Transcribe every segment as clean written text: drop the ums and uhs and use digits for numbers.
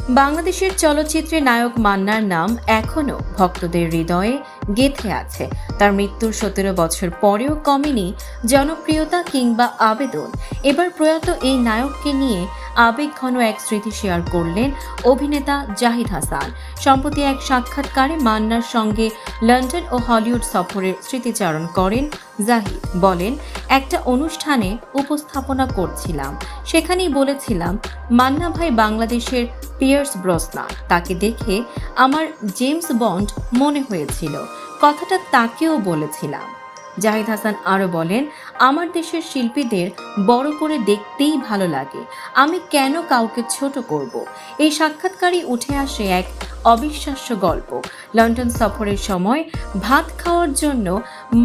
বাংলাদেশের চলচ্চিত্রে নায়ক মান্নার নাম এখনও ভক্তদের হৃদয়ে গেঁথে আছে। তার মৃত্যুর 17 বছর পরেও কমেনি জনপ্রিয়তা কিংবা আবেদন। এবার প্রয়াত এই নায়ককে নিয়ে আবেগঘন এক স্মৃতি শেয়ার করলেন অভিনেতা জাহিদ হাসান। সম্প্রতি এক সাক্ষাৎকারে মান্নার সঙ্গে লন্ডন ও হলিউড সফরের স্মৃতিচারণ করেন জাহিদ। বলেন, একটা অনুষ্ঠানে উপস্থাপনা করছিলাম, সেখানেই বলেছিলাম মান্না ভাই বাংলাদেশের পিয়ার্স ব্রসনান। তাকে দেখে আমার জেমস বন্ড মনে হয়েছিল, কথাটা তাকেও বলেছিলাম। জাহিদ হাসান আরও বলেন, আমার দেশের শিল্পীদের বড় করে দেখতেই ভালো লাগে, আমি কেন কাউকে ছোট করব। এই সাক্ষাৎকারে উঠে আসে এক অবিশ্বাস্য গল্প। লন্ডন সফরের সময় ভাত খাওয়ার জন্য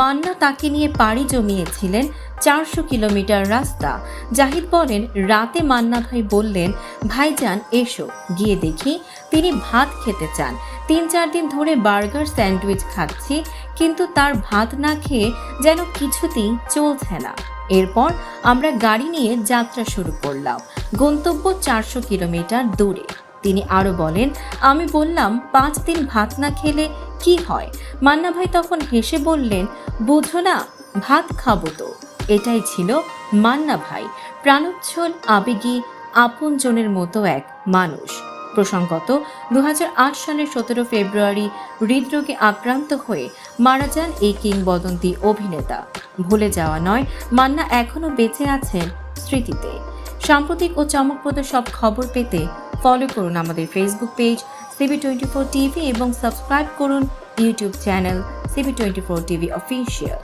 মান্না তাকে নিয়ে পাড়ি জমিয়েছিলেন 400 কিলোমিটার রাস্তা। জাহিদ বলেন, রাতে মান্না ভাই বললেন, ভাইজান এসো, গিয়ে দেখি তিনি ভাত খেতে চান। 3-4 দিন ধরে বার্গার স্যান্ডউইচ খাচ্ছি, কিন্তু তার ভাত না খেয়ে যেন কিছুতেই চলছে না। এরপর আমরা গাড়ি নিয়ে যাত্রা শুরু করলাম, গন্তব্য 400 কিলোমিটার দূরে। তিনি আরো বলেন, আমি বললাম 5 দিন ভাত না খেলে কি হয়। মান্না ভাই তখন হেসে বললেন, বুঝো না, ভাত খাবো তো। এটাই ছিল মান্না ভাই, প্রাণোচ্ছল, আবেগী, আপনজনের মতো এক মানুষ। প্রসঙ্গত 2008 সালের 17 ফেব্রুয়ারি হৃদরোগে আক্রান্ত হয়ে মারা যান এই কিংবদন্তি অভিনেতা। ভুলে যাওয়া নয়, মান্না এখনও বেঁচে আছেন স্মৃতিতে। সাম্প্রতিক ও চমকপ্রদ সব খবর পেতে ফলো করুন আমাদের ফেসবুক পেজ CB24 টিভি এবং সাবস্ক্রাইব করুন YouTube channel CB24 TV official.